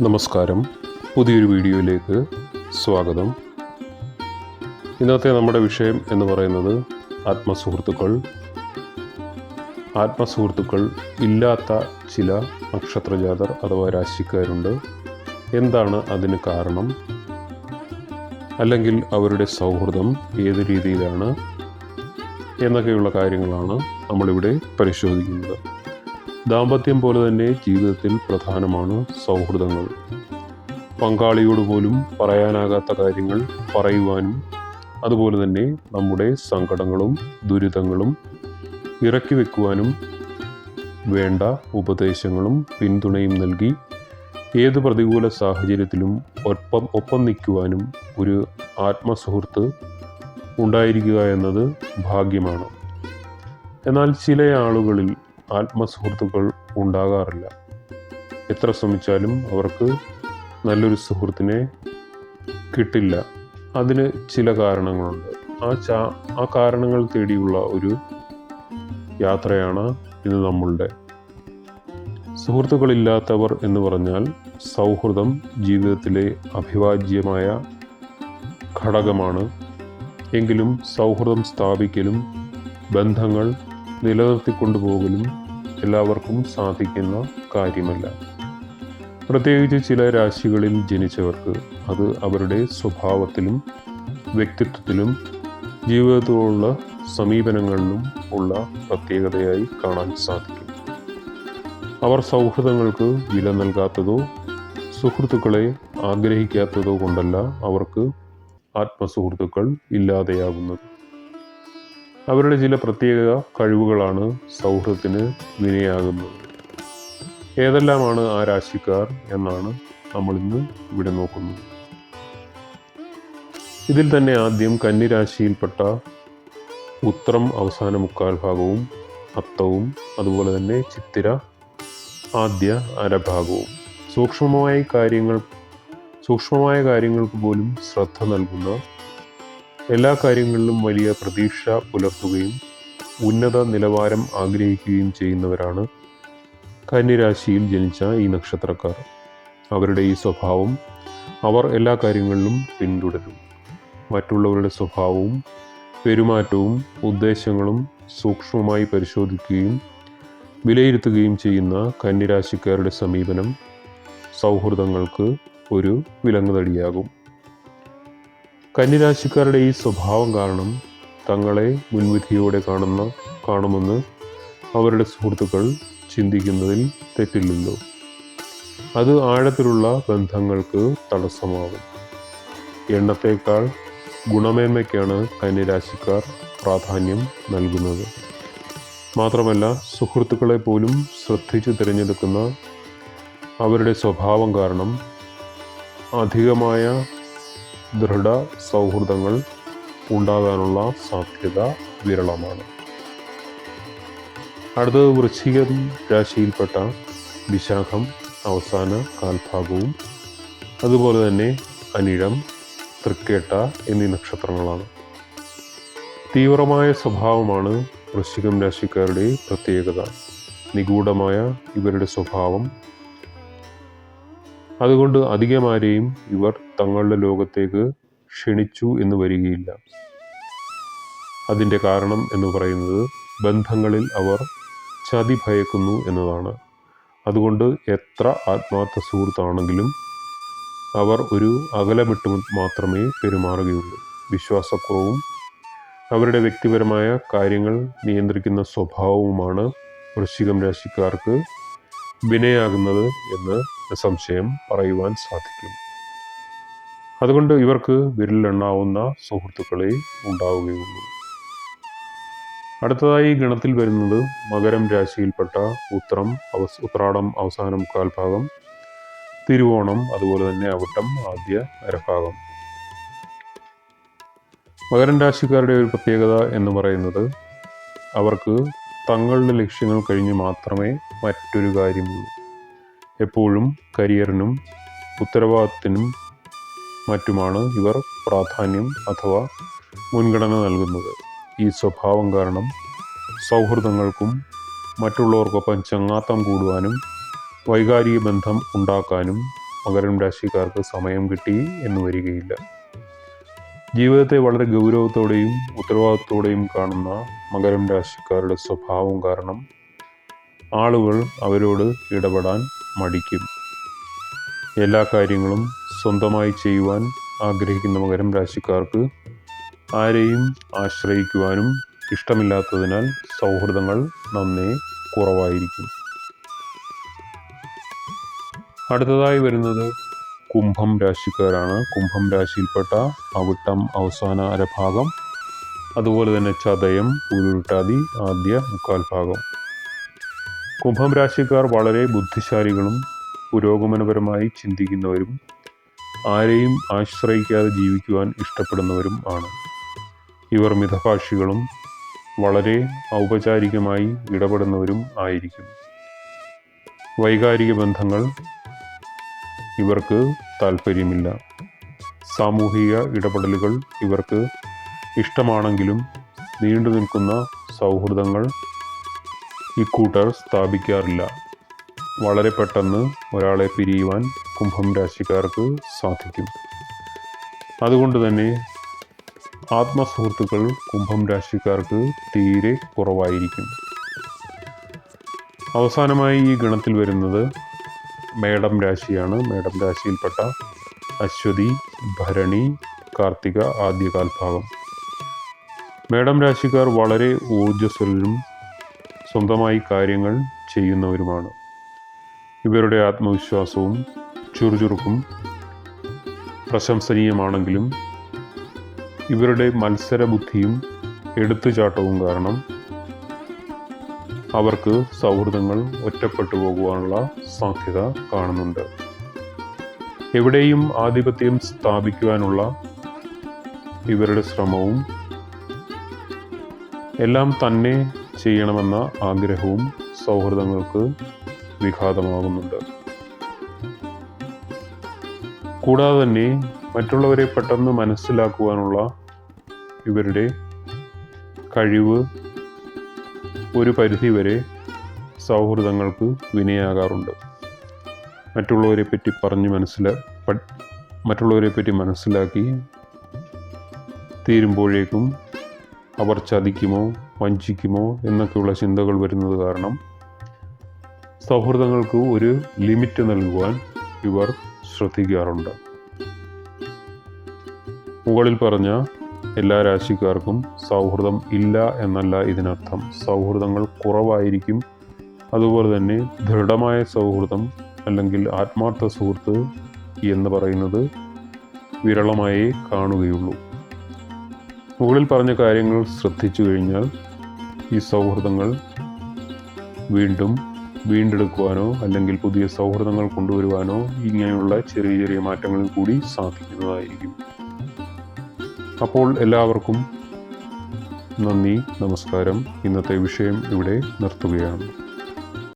നമസ്കാരം. പുതിയൊരു വീഡിയോയിലേക്ക് സ്വാഗതം. ഇന്നത്തെ നമ്മുടെ വിഷയം എന്ന് പറയുന്നത് ആത്മസുഹൃത്തുക്കൾ. ആത്മസുഹൃത്തുക്കൾ ഇല്ലാത്ത ചില നക്ഷത്രജാതർ അഥവാ രാശിക്കാരുണ്ട്. എന്താണ് അതിന് കാരണം? അല്ലെങ്കിൽ അവരുടെ സൗഹൃദം ഏത് രീതിയിലാണ് എന്നൊക്കെയുള്ള കാര്യങ്ങളാണ് നമ്മളിവിടെ പരിശോധിക്കുന്നത്. ദാമ്പത്യം പോലെ തന്നെ ജീവിതത്തിൽ പ്രധാനമാണ് സൗഹൃദങ്ങൾ. പങ്കാളിയോട് പോലും പറയാനാകാത്ത കാര്യങ്ങൾ പറയുവാനും അതുപോലെ തന്നെ നമ്മുടെ സങ്കടങ്ങളും ദുരിതങ്ങളും ഇറക്കി വെക്കുവാനും വേണ്ട ഉപദേശങ്ങളും പിന്തുണയും നൽകി ഏത് പ്രതികൂല സാഹചര്യത്തിലും ഒപ്പം നിൽക്കുവാനും ഒരു ആത്മസുഹൃത്ത് ഉണ്ടായിരിക്കുക എന്നത് ഭാഗ്യമാണ്. എന്നാൽ ചില ആളുകളിൽ ആത്മസുഹൃത്തുക്കൾ ഉണ്ടാകാറില്ല. എത്ര ശ്രമിച്ചാലും അവർക്ക് നല്ലൊരു സുഹൃത്തിനെ കിട്ടില്ല. അതിന് ചില കാരണങ്ങളുണ്ട്. ആ കാരണങ്ങൾ തേടിയുള്ള ഒരു യാത്രയാണ് ഇന്ന് നമ്മളുടെ. സുഹൃത്തുക്കളില്ലാത്തവർ എന്ന് പറഞ്ഞാൽ സൗഹൃദം ജീവിതത്തിലെ അഭിവാജ്യമായ ഘടകമാണ്. എങ്കിലും സൗഹൃദം സ്ഥാപിക്കലും ബന്ധങ്ങൾ നിലനിർത്തിക്കൊണ്ടുപോകലും എല്ലാവർക്കും സാധിക്കുന്ന കാര്യമല്ല. പ്രത്യേകിച്ച് ചില രാശികളിൽ ജനിച്ചവർക്ക് അത് അവരുടെ സ്വഭാവത്തിലും വ്യക്തിത്വത്തിലും ജീവിതത്തോടുള്ള സമീപനങ്ങളിലും ഉള്ള പ്രത്യേകതയായി കാണാൻ സാധിക്കും. അവർ സൗഹൃദങ്ങൾക്ക് വില നൽകാത്തതോ സുഹൃത്തുക്കളെ ആഗ്രഹിക്കാത്തതോ കൊണ്ടല്ല അവർക്ക് ആത്മസുഹൃത്തുക്കൾ ഇല്ലാതെയാകുന്നത്. അവരുടെ ചില പ്രത്യേക കഴിവുകളാണ് സൗഹൃദത്തിന് വിനയാകുന്നത്. ഏതെല്ലാമാണ് ആ രാശിക്കാർ എന്നാണ് നമ്മളിന്ന് ഇവിടെ നോക്കുന്നത്. ഇതിൽ തന്നെ ആദ്യം കന്നിരാശിയിൽപ്പെട്ട ഉത്രം അവസാന മുക്കാൽ ഭാഗവും അത്തവും അതുപോലെ തന്നെ ചിത്തിര ആദ്യ അരഭാഗവും സൂക്ഷ്മമായ കാര്യങ്ങൾക്ക് പോലും ശ്രദ്ധ നൽകുന്ന, എല്ലാ കാര്യങ്ങളിലും വലിയ പ്രതീക്ഷ പുലർത്തുകയും ഉന്നത നിലവാരം ആഗ്രഹിക്കുകയും ചെയ്യുന്നവരാണ് കന്നിരാശിയിൽ ജനിച്ച ഈ നക്ഷത്രക്കാർ. അവരുടെ ഈ സ്വഭാവം അവർ എല്ലാ കാര്യങ്ങളിലും പിന്തുടരും. മറ്റുള്ളവരുടെ സ്വഭാവവും പെരുമാറ്റവും ഉദ്ദേശങ്ങളും സൂക്ഷ്മമായി പരിശോധിക്കുകയും വിലയിരുത്തുകയും ചെയ്യുന്ന കന്നിരാശിക്കാരുടെ സമീപനം സൗഹൃദങ്ങൾക്ക് ഒരു വിലങ്ങുതടിയാകും. കന്നിരാശിക്കാരുടെ ഈ സ്വഭാവം കാരണം തങ്ങളെ മുൻവിധിയോടെ കാണുമെന്ന് അവരുടെ സുഹൃത്തുക്കൾ ചിന്തിക്കുന്നതിൽ തെറ്റില്ലല്ലോ. അത് ആഴത്തിലുള്ള ബന്ധങ്ങൾക്ക് തടസ്സമാകും. എണ്ണത്തേക്കാൾ ഗുണമേന്മയ്ക്കാണ് കന്നിരാശിക്കാർ പ്രാധാന്യം നൽകുന്നത്. മാത്രമല്ല, സുഹൃത്തുക്കളെ പോലും ശ്രദ്ധിച്ചു തിരഞ്ഞെടുക്കുന്ന അവരുടെ സ്വഭാവം കാരണം അധികമായ ദൃഢ സൗഹൃദങ്ങൾ ഉണ്ടാകാനുള്ള സാധ്യത വിരളമാണ്. അടുത്തത് വൃശ്ചികം രാശിയിൽപ്പെട്ട വിശാഖം അവസാന കാൽഭാഗവും അതുപോലെ തന്നെ അനിഴം, തൃക്കേട്ട എന്നീ നക്ഷത്രങ്ങളാണ്. തീവ്രമായ സ്വഭാവമാണ് വൃശ്ചികം രാശിക്കാരുടെ പ്രത്യേകത. നിഗൂഢമായ ഇവരുടെ സ്വഭാവം അതുകൊണ്ട് അധികമാരെയും ഇവർ തങ്ങളുടെ ലോകത്തേക്ക് ക്ഷണിച്ചു എന്ന് വരികയില്ല. അതിൻ്റെ കാരണം എന്ന് പറയുന്നത് ബന്ധങ്ങളിൽ അവർ ചതി ഭയക്കുന്നു എന്നതാണ്. അതുകൊണ്ട് എത്ര ആത്മാർത്ഥ സുഹൃത്താണെങ്കിലും അവർ ഒരു അകലമിട്ട് മാത്രമേ പെരുമാറുകയുള്ളൂ. വിശ്വാസക്കുറവും അവരുടെ വ്യക്തിപരമായ കാര്യങ്ങൾ നിയന്ത്രിക്കുന്ന സ്വഭാവവുമാണ് വൃശ്ചികം രാശിക്കാർക്ക് വിനയാകുന്നത് എന്ന് നിസ്സംശയം പറയുവാൻ സാധിക്കും. അതുകൊണ്ട് ഇവർക്ക് വിരലിലെണ്ണാവുന്ന സുഹൃത്തുക്കളെ ഉണ്ടാവുകയുള്ളൂ. അടുത്തതായി ഗണത്തിൽ വരുന്നത് മകരം രാശിയിൽപ്പെട്ട ഉത്രാടം അവസാനം കാൽഭാഗം, തിരുവോണം അതുപോലെ തന്നെ അവിട്ടം ആദ്യ അരഭാഗം. മകരം രാശിക്കാരുടെ ഒരു പ്രത്യേകത എന്ന് പറയുന്നത് അവർക്ക് തങ്ങളുടെ ലക്ഷ്യങ്ങൾ കഴിഞ്ഞ് മാത്രമേ മറ്റൊരു കാര്യമുള്ളൂ. എപ്പോഴും കരിയറിനും ഉത്തരവാദിത്തത്തിനും മറ്റുമാണ് ഇവർ പ്രാധാന്യം അഥവാ മുൻഗണന നൽകുന്നത്. ഈ സ്വഭാവം കാരണം സൗഹൃദങ്ങൾക്കും മറ്റുള്ളവർക്കൊപ്പം ചങ്ങാത്തം കൂടുവാനും വൈകാരിക ബന്ധം ഉണ്ടാക്കാനും മകരം രാശിക്കാർക്ക് സമയം കിട്ടി എന്ന് വരികയില്ല. ജീവിതത്തെ വളരെ ഗൗരവത്തോടെയും ഉത്തരവാദിത്തോടെയും കാണുന്ന മകരം രാശിക്കാരുടെ സ്വഭാവം കാരണം ആളുകൾ അവരോട് ഇടപെടാൻ മടിക്കും. എല്ലാ കാര്യങ്ങളും സ്വന്തമായി ചെയ്യുവാൻ ആഗ്രഹിക്കുന്ന മകരം രാശിക്കാർക്ക് ആരെയും ആശ്രയിക്കുവാനും ഇഷ്ടമില്ലാത്തതിനാൽ സൗഹൃദങ്ങൾ നന്നേ കുറവായിരിക്കും. അടുത്തതായി വരുന്നത് കുംഭം രാശിക്കാരാണ്. കുംഭം രാശിയിൽപ്പെട്ട അവിട്ടം അവസാന അരഭാഗം, അതുപോലെ തന്നെ ചതയം പൂരുരുട്ടാതി ആദ്യ മുക്കാൽ ഭാഗം. കുംഭം രാശിക്കാർ വളരെ ബുദ്ധിശാലികളും പുരോഗമനപരമായി ചിന്തിക്കുന്നവരും ആരെയും ആശ്രയിക്കാതെ ജീവിക്കുവാൻ ഇഷ്ടപ്പെടുന്നവരും ആണ്. ഇവർ മിതഭാഷികളും വളരെ ഔപചാരികമായി ഇടപെടുന്നവരും ആയിരിക്കും. വൈകാരിക ബന്ധങ്ങൾ ഇവർക്ക് താല്പര്യമില്ല. സാമൂഹിക ഇടപെടലുകൾ ഇവർക്ക് ഇഷ്ടമാണെങ്കിലും നീണ്ടു നിൽക്കുന്ന സൗഹൃദങ്ങൾ ഇക്കൂട്ടർ സ്ഥാപിക്കാറില്ല. വളരെ പെട്ടെന്ന് ഒരാളെ പിരിയുവാൻ കുംഭം രാശിക്കാർക്ക് സാധിക്കും. അതുകൊണ്ട് തന്നെ ആത്മസുഹൃത്തുക്കൾ കുംഭം രാശിക്കാർക്ക് തീരെ കുറവായിരിക്കും. അവസാനമായി ഈ ഗണത്തിൽ വരുന്നത് മേടം രാശിയാണ്. മേടം രാശിയിൽപ്പെട്ട അശ്വതി, ഭരണി, കാർത്തിക ആദ്യകാൽ ഭാഗം. മേടം രാശിക്കാർ വളരെ ഊർജ്ജസ്വലരും സ്വന്തമായി കാര്യങ്ങൾ ചെയ്യുന്നവരുമാണ്. ഇവരുടെ ആത്മവിശ്വാസവും ചുറുചുറുക്കും പ്രശംസനീയമാണെങ്കിലും ഇവരുടെ മത്സരബുദ്ധിയും എടുത്തുചാട്ടവും കാരണം അവർക്ക് സൗഹൃദങ്ങൾ ഒറ്റപ്പെട്ടു പോകുവാനുള്ള സാധ്യത കാണുന്നുണ്ട്. എവിടെയും ആധിപത്യം സ്ഥാപിക്കുവാനുള്ള ഇവരുടെ ശ്രമവും എല്ലാം തന്നെ ചെയ്യണമെന്ന ആഗ്രഹവും സൗഹൃദങ്ങൾക്ക് വിഘാതമാകുന്നുണ്ട്. കൂടാതെ തന്നെ മറ്റുള്ളവരെ പെട്ടെന്ന് മനസ്സിലാക്കുവാനുള്ള ഇവരുടെ കഴിവ് ഒരു പരിധിവരെ സൗഹൃദങ്ങൾക്ക് വിനയാകാറുണ്ട്. മറ്റുള്ളവരെ പറ്റി മനസ്സിലാക്കി തീരുമ്പോഴേക്കും അവർ ചതിക്കുമോ വഞ്ചിക്കുമോ എന്നൊക്കെയുള്ള ചിന്തകൾ വരുന്നത് കാരണം സൗഹൃദങ്ങൾക്ക് ഒരു ലിമിറ്റ് നൽകുവാൻ ഇവർ ശ്രദ്ധിക്കാറുണ്ട്. മുകളിൽ പറഞ്ഞ എല്ലാ രാശിക്കാർക്കും സൗഹൃദം ഇല്ല എന്നല്ല ഇതിനർത്ഥം. സൗഹൃദങ്ങൾ കുറവായിരിക്കും. അതുപോലെ തന്നെ ദൃഢമായ സൗഹൃദം അല്ലെങ്കിൽ ആത്മാർത്ഥ സുഹൃത്ത് എന്ന് പറയുന്നത് വിരളമായേ കാണുകയുള്ളൂ. മുകളിൽ പറഞ്ഞ കാര്യങ്ങൾ ശ്രദ്ധിച്ചു കഴിഞ്ഞാൽ ഈ സൗഹൃദങ്ങൾ വീണ്ടെടുക്കുവാനോ അല്ലെങ്കിൽ പുതിയ സൗഹൃദങ്ങൾ കൊണ്ടുവരുവാനോ ഇങ്ങനെയുള്ള ചെറിയ ചെറിയ മാറ്റങ്ങളിൽ കൂടി സാധിക്കുന്നതായിരിക്കും. അപ്പോൾ എല്ലാവർക്കും നന്ദി, നമസ്കാരം. ഇന്നത്തെ വിഷയം ഇവിടെ നിർത്തുകയാണ്.